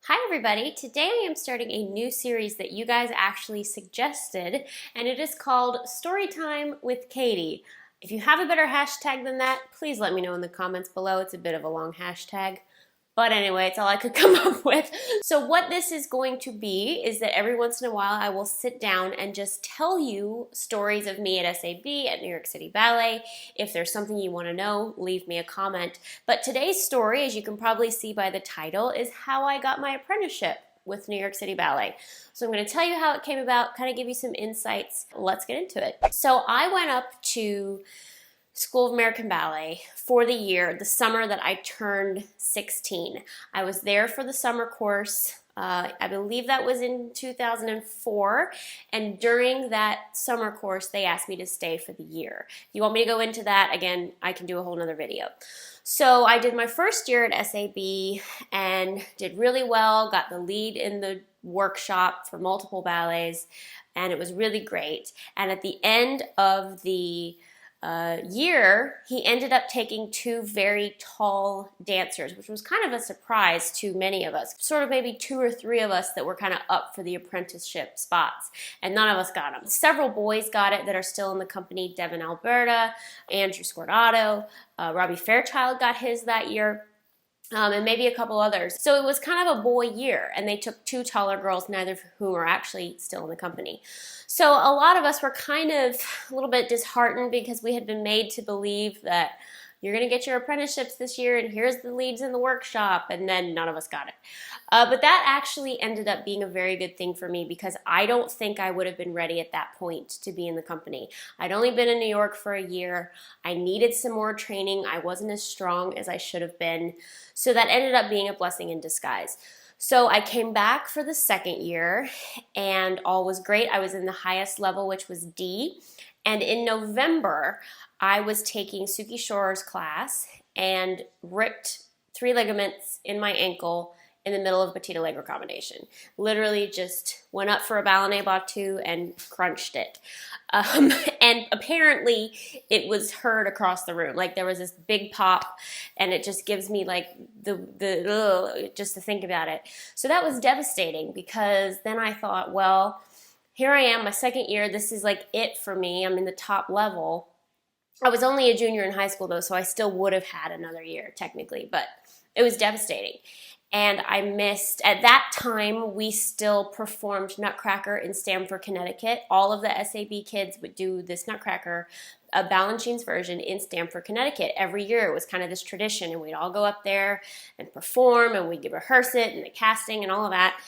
Hi everybody, today I am starting a new series that you guys actually suggested, and it is called Storytime with Katie. If you have a better hashtag than that, please let me know in the comments below. It's a bit of a long hashtag. But anyway, it's all I could come up with. So what this is going to be is that every once in a while I will sit down and just tell you stories of me at SAB, at New York City Ballet. If there's something you want to know, leave me a comment. But today's story, as you can probably see by the title, is how I got my apprenticeship with New York City Ballet. So I'm going to tell you how it came about, kind of give you some insights. Let's get into it. So I went up to School of American Ballet for the summer that I turned 16. I was there for the summer course. I believe that was in 2004, and during that summer course they asked me to stay for the year. If you want me to go into that, again, I can do a whole nother video. So I did my first year at SAB and did really well, got the lead in the workshop for multiple ballets, and it was really great. And at the end of the year, he ended up taking two very tall dancers, which was kind of a surprise to many of us. Sort of maybe two or three of us that were kind of up for the apprenticeship spots, and none of us got them. Several boys got it that are still in the company. Devin Alberta, Andrew Scordato, Robbie Fairchild got his that year. And maybe a couple others. So it was kind of a boy year, and they took two taller girls, neither of whom are actually still in the company. So a lot of us were kind of a little bit disheartened because we had been made to believe that you're going to get your apprenticeships this year, and here's the leads in the workshop, and then none of us got it. But that actually ended up being a very good thing for me because I don't think I would have been ready at that point to be in the company. I'd only been in New York for a year. I needed some more training. I wasn't as strong as I should have been. So that ended up being a blessing in disguise. So I came back for the second year, and all was great. I was in the highest level, which was D. And in November, I was taking Suki Shorer's class and ripped 3 ligaments in my ankle in the middle of petit leg accommodation. Literally just went up for a ballet-inspired and crunched it. And apparently it was heard across the room. Like there was this big pop, and it just gives me like just to think about it. So that was devastating because then I thought, well, here I am, my second year, this is like it for me. I'm in the top level. I was only a junior in high school though, so I still would have had another year technically, but it was devastating. And I missed, at that time, we still performed Nutcracker in Stamford, Connecticut. All of the SAB kids would do this Nutcracker, a Balanchine's version in Stamford, Connecticut. Every year it was kind of this tradition, and we'd all go up there and perform, and we'd rehearse it, and the casting and all of that.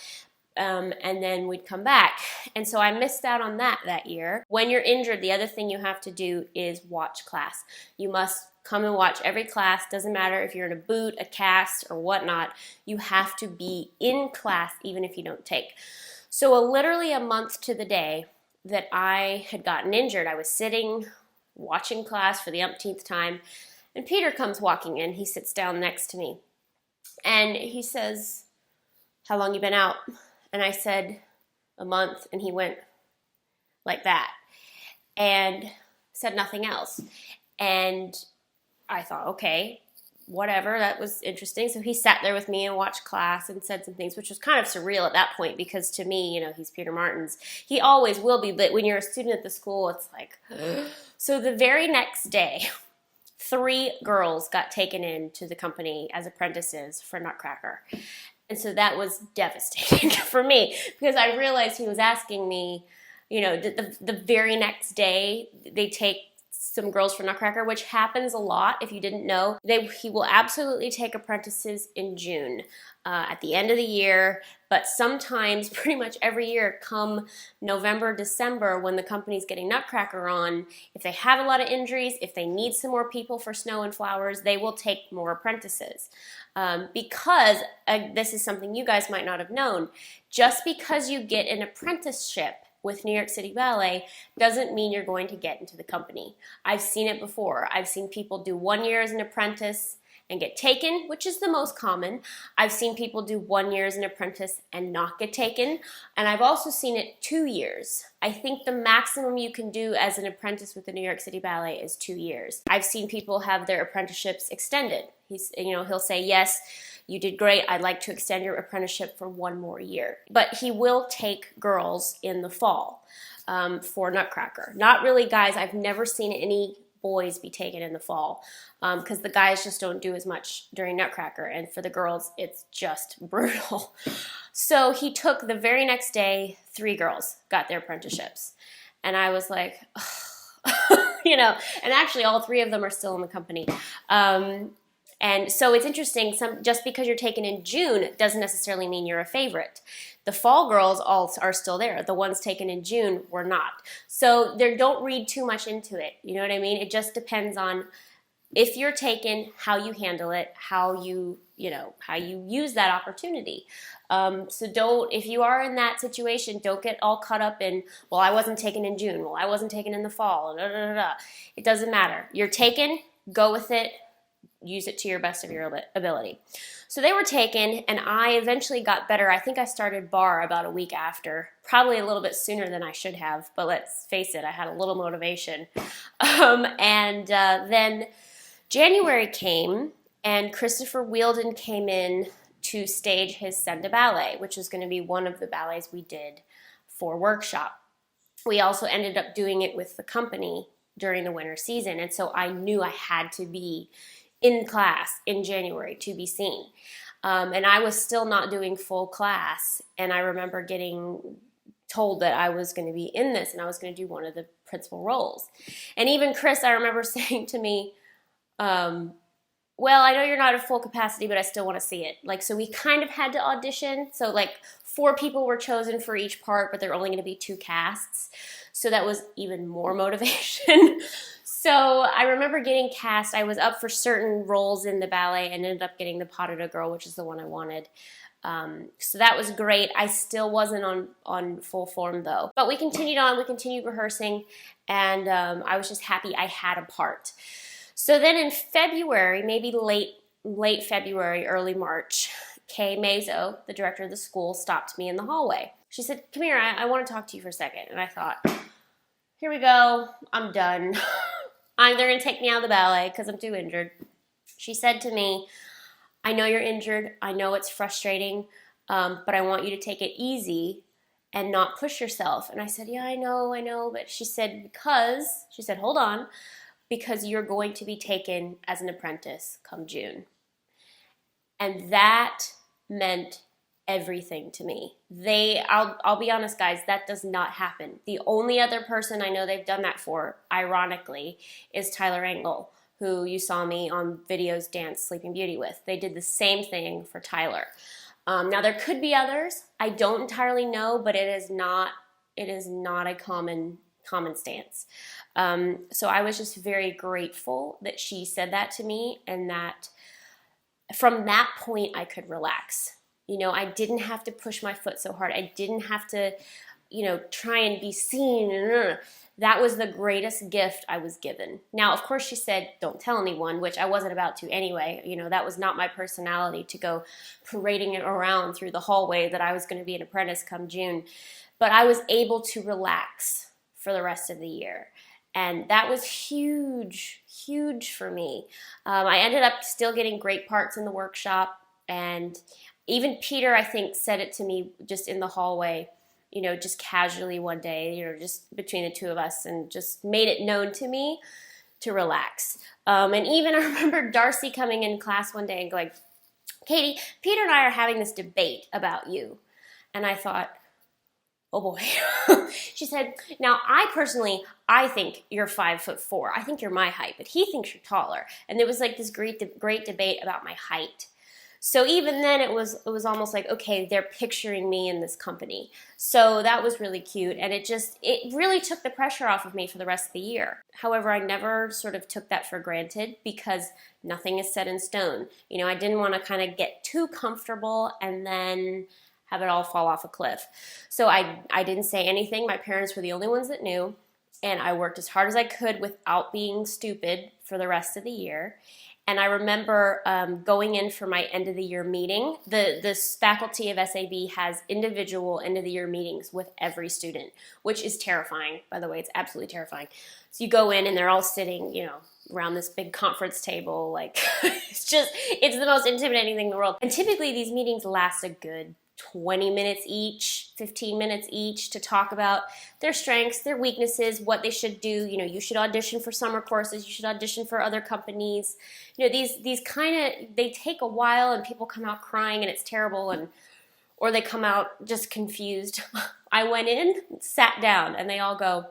And then we'd come back. And so I missed out on that year. When you're injured, the other thing you have to do is watch class. You must come and watch every class. Doesn't matter if you're in a boot, a cast, or whatnot. You have to be in class even if you don't take. So literally a month to the day that I had gotten injured, I was sitting watching class for the umpteenth time, and Peter comes walking in. He sits down next to me, and he says, "How long you been out?" And I said, "A month," and he went like that and said nothing else. And I thought, okay, whatever, that was interesting. So he sat there with me and watched class and said some things, which was kind of surreal at that point because to me, you know, he's Peter Martins. He always will be, but when you're a student at the school, it's like, So the very next day, 3 girls got taken into the company as apprentices for Nutcracker. And so that was devastating for me because I realized he was asking me, you know, the very next day they take some girls for Nutcracker, which happens a lot if you didn't know. He will absolutely take apprentices in June at the end of the year, but sometimes pretty much every year come November, December when the company's getting Nutcracker on, if they have a lot of injuries, if they need some more people for Snow and Flowers, they will take more apprentices. Because this is something you guys might not have known, just because you get an apprenticeship with New York City Ballet doesn't mean you're going to get into the company. I've seen it before. I've seen people do 1 year as an apprentice and get taken, which is the most common. I've seen people do 1 year as an apprentice and not get taken, and I've also seen it 2 years. I think the maximum you can do as an apprentice with the New York City Ballet is 2 years. I've seen people have their apprenticeships extended. He'll say, yes, you did great. I'd like to extend your apprenticeship for 1 more year. But he will take girls in the fall for Nutcracker. Not really guys. I've never seen any boys be taken in the fall because the guys just don't do as much during Nutcracker, and for the girls it's just brutal. So he took the very next day, 3 girls got their apprenticeships, and I was like, you know, and actually all 3 of them are still in the company. And so it's interesting, just because you're taken in June doesn't necessarily mean you're a favorite. The fall girls all are still there. The ones taken in June were not. So don't read too much into it. You know what I mean? It just depends on if you're taken, how you handle it, how you use that opportunity. So if you are in that situation, don't get all caught up in, well, I wasn't taken in June. Well, I wasn't taken in the fall. Da, da, da, da. It doesn't matter. You're taken, go with it. Use it to your best of your ability. So they were taken, and I eventually got better. I think I started bar about a week after, probably a little bit sooner than I should have, but let's face it, I had a little motivation. Then January came, and Christopher Wheeldon came in to stage his 𝐂𝐶 Ballet, which was going to be one of the ballets we did for workshop. We also ended up doing it with the company during the winter season, and so I knew I had to be in class in January to be seen. And I was still not doing full class, and I remember getting told that I was going to be in this and I was going to do one of the principal roles. And even Chris, I remember saying to me, well, I know you're not at full capacity, but I still want to see it. Like, so we kind of had to audition. So like 4 people were chosen for each part, but there were only going to be 2 casts. So that was even more motivation. So I remember getting cast. I was up for certain roles in the ballet and ended up getting the Pas de Deux girl, which is the one I wanted. So that was great. I still wasn't on full form though. But we continued on, we continued rehearsing, and I was just happy I had a part. So then in February, maybe late February, early March, 𝐂𝐨𝐼𝐧𝐝, the director of the school, stopped me in the hallway. She said, come here, I want to talk to you for a second. And I thought, here we go, I'm done. They're going to take me out of the ballet because I'm too injured. She said to me, I know you're injured, I know it's frustrating, but I want you to take it easy and not push yourself. And I said, yeah, I know, but she said, hold on, because you're going to be taken as an apprentice come June. And that meant everything to me. I'll be honest, guys, that does not happen. The only other person I know they've done that for, ironically, is Tyler Angle, who you saw me on videos dance Sleeping Beauty with. They did the same thing for Tyler. Now there could be others. I don't entirely know, but it is not a common stance. So I was just very grateful that she said that to me, and that from that point I could relax. You know, I didn't have to push my foot so hard. I didn't have to, try and be seen. That was the greatest gift I was given. Now, of course, she said, don't tell anyone, which I wasn't about to anyway. That was not my personality to go parading it around through the hallway that I was going to be an apprentice come June. But I was able to relax for the rest of the year. And that was huge, huge for me. I ended up still getting great parts in the workshop, and even Peter, I think, said it to me just in the hallway, just casually one day, just between the 2 of us, and just made it known to me to relax. And even I remember Darcy coming in class one day and going, Katie, Peter and I are having this debate about you. And I thought, oh boy. She said, now I think you're 5'4". I think you're my height, but he thinks you're taller. And there was like this great debate about my height. So even then it was almost like, okay, they're picturing me in this company. So that was really cute, and it really took the pressure off of me for the rest of the year. However, I never sort of took that for granted, because nothing is set in stone. I didn't want to kind of get too comfortable and then have it all fall off a cliff. So I didn't say anything. My parents were the only ones that knew, and I worked as hard as I could without being stupid for the rest of the year. And I remember going in for my end of the year meeting. The faculty of SAB has individual end of the year meetings with every student, which is terrifying, by the way. It's absolutely terrifying. So you go in and they're all sitting, you know, around this big conference table. Like, it's the most intimidating thing in the world. And typically these meetings last a good 20 minutes each, 15 minutes each, to talk about their strengths, their weaknesses, what they should do. You know, you should audition for summer courses, you should audition for other companies. You know, these kind of, they take a while and people come out crying and it's terrible, and or they come out just confused. I went in, sat down, and they all go,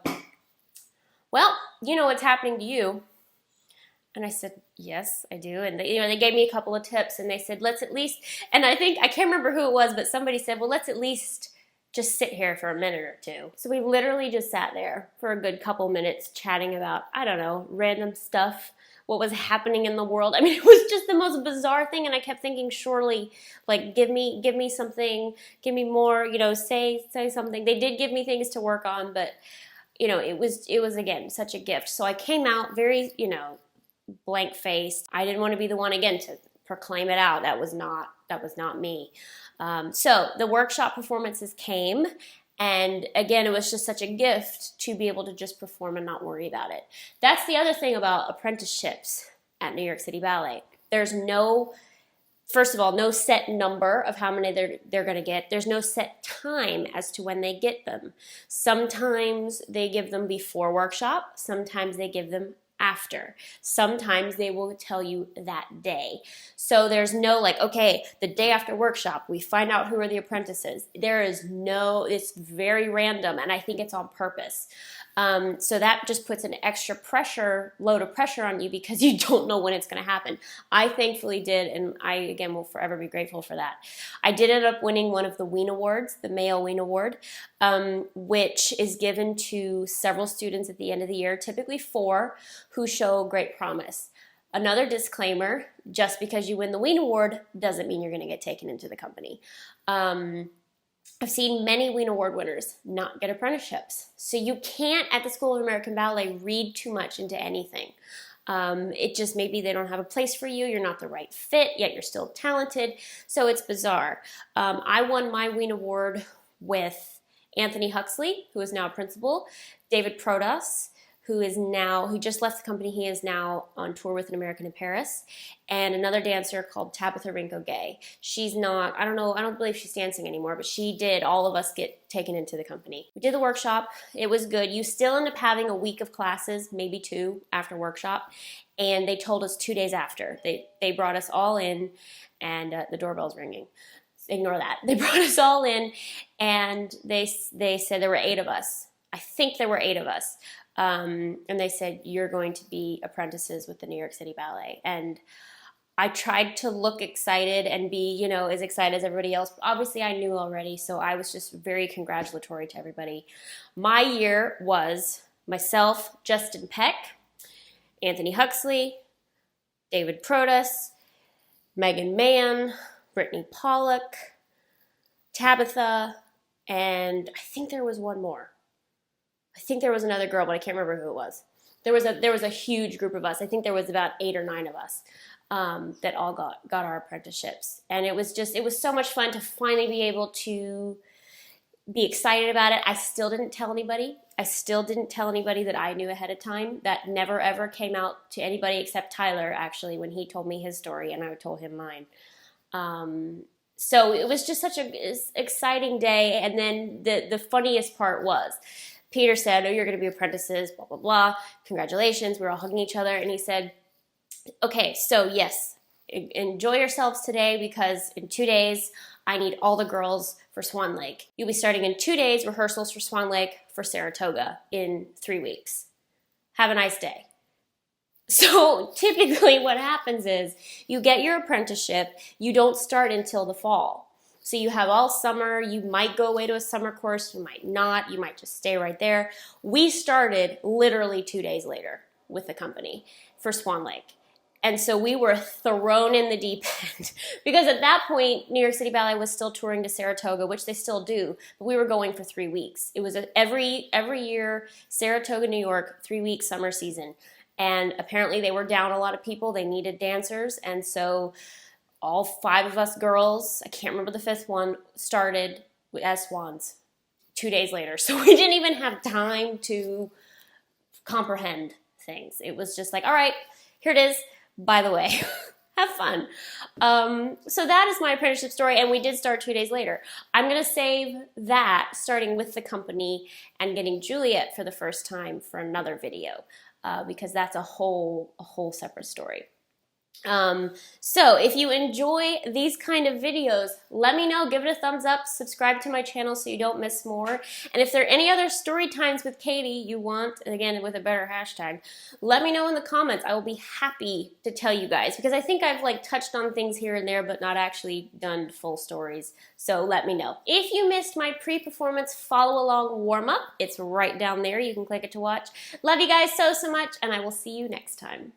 well, you know what's happening to you. And I said, yes, I do. And they gave me a couple of tips, and they said, let's at least, and I can't remember who it was, but somebody said, well, let's at least just sit here for a minute or two. So we literally just sat there for a good couple minutes chatting about, I don't know, random stuff, what was happening in the world. I mean, it was just the most bizarre thing, and I kept thinking, surely, like, give me something, give me more, you know, say something. They did give me things to work on, but, you know, it was again, such a gift. So I came out very, you know, blank-faced. I didn't want to be the one again to proclaim it out. That was not me. So the workshop performances came, and again, it was just such a gift to be able to just perform and not worry about it. That's the other thing about apprenticeships at New York City Ballet. There's no, first of all, no set number of how many they're going to get. There's no set time as to when they get them. Sometimes they give them before workshop. Sometimes they give them after. Sometimes they will tell you that day. So there's no like, okay, the day after workshop, we find out who are the apprentices. There is no, it's very random, and I think it's on purpose. So that just puts an extra load of pressure on you because you don't know when it's going to happen. I thankfully did, and I, again, will forever be grateful for that. I did end up winning one of the 𝐂𝐲 Awards, the Male 𝐂𝐲 Award, which is given to several students at the end of the year, typically 4, who show great promise. Another disclaimer, just because you win the 𝐂𝐲 Award doesn't mean you're going to get taken into the company. I've seen many 𝐂𝐲 Award winners not get apprenticeships. So you can't, at the School of American Ballet, read too much into anything. It just, maybe they don't have a place for you, you're not the right fit, yet you're still talented. So it's bizarre. I won my 𝐂𝐲 Award with Anthony Huxley, who is now a principal, David Prodas, who just left the company. He is now on tour with An American in Paris, and another dancer called 𝐂𝐵𝐴 She's not, I don't believe she's dancing anymore, but she did all of us get taken into the company. We did the workshop. It was good. You still end up having a week of classes, maybe 2 after workshop, and they told us 2 days after. They brought us all in, and the doorbell's ringing. Ignore that. They brought us all in, and they said there were 8 of us. I think there were 8 of us. And they said, you're going to be apprentices with the New York City Ballet. And I tried to look excited and be, you know, as excited as everybody else. Obviously, I knew already, so I was just very congratulatory to everybody. My year was myself, Justin Peck, Anthony Huxley, David Prodas, Megan Mann, Brittany Pollock, Tabitha, and I think there was one more. I think there was another girl, but I can't remember who it was. There was a huge group of us. I think there was about 8 or 9 of us that all got our apprenticeships. And it was so much fun to finally be able to be excited about it. I still didn't tell anybody. That I knew ahead of time. That never ever came out to anybody except Tyler, actually, when he told me his story and I told him mine. So it was just such an exciting day. And then the funniest part was, Peter said, oh, you're going to be apprentices, blah, blah, blah. Congratulations. We were all hugging each other. And he said, okay, so yes, enjoy yourselves today because in 2 days, I need all the girls for Swan Lake. You'll be starting in 2 days, rehearsals for Swan Lake for Saratoga in 3 weeks. Have a nice day. So typically what happens is you get your apprenticeship. You don't start until the fall. So you have all summer, you might go away to a summer course, you might not, you might just stay right there. We started literally 2 days later with the company for Swan Lake. And so we were thrown in the deep end because at that point, New York City Ballet was still touring to Saratoga, which they still do, but we were going for 3 weeks. It was every year, Saratoga, New York, 3-week summer season. and apparently they were down a lot of people. They needed dancers, and so all 5 of us girls, I can't remember the 5th one, started as swans 2 days later. So we didn't even have time to comprehend things. It was just like, all right, here it is. By the way, have fun. So that is my apprenticeship story, and we did start 2 days later. I'm gonna save that, starting with the company and getting Juliet for the first time, for another video, because that's a whole separate story. So if you enjoy these kind of videos, let me know, give it a thumbs up, subscribe to my channel so you don't miss more. And if there are any other story times with Katie you want, and again with a better hashtag, let me know in the comments. I will be happy to tell you guys, because I think I've like touched on things here and there but not actually done full stories. So let me know. If you missed my pre-performance follow along warm-up, it's right down there. You can click it to watch. Love you guys so much, and I will see you next time.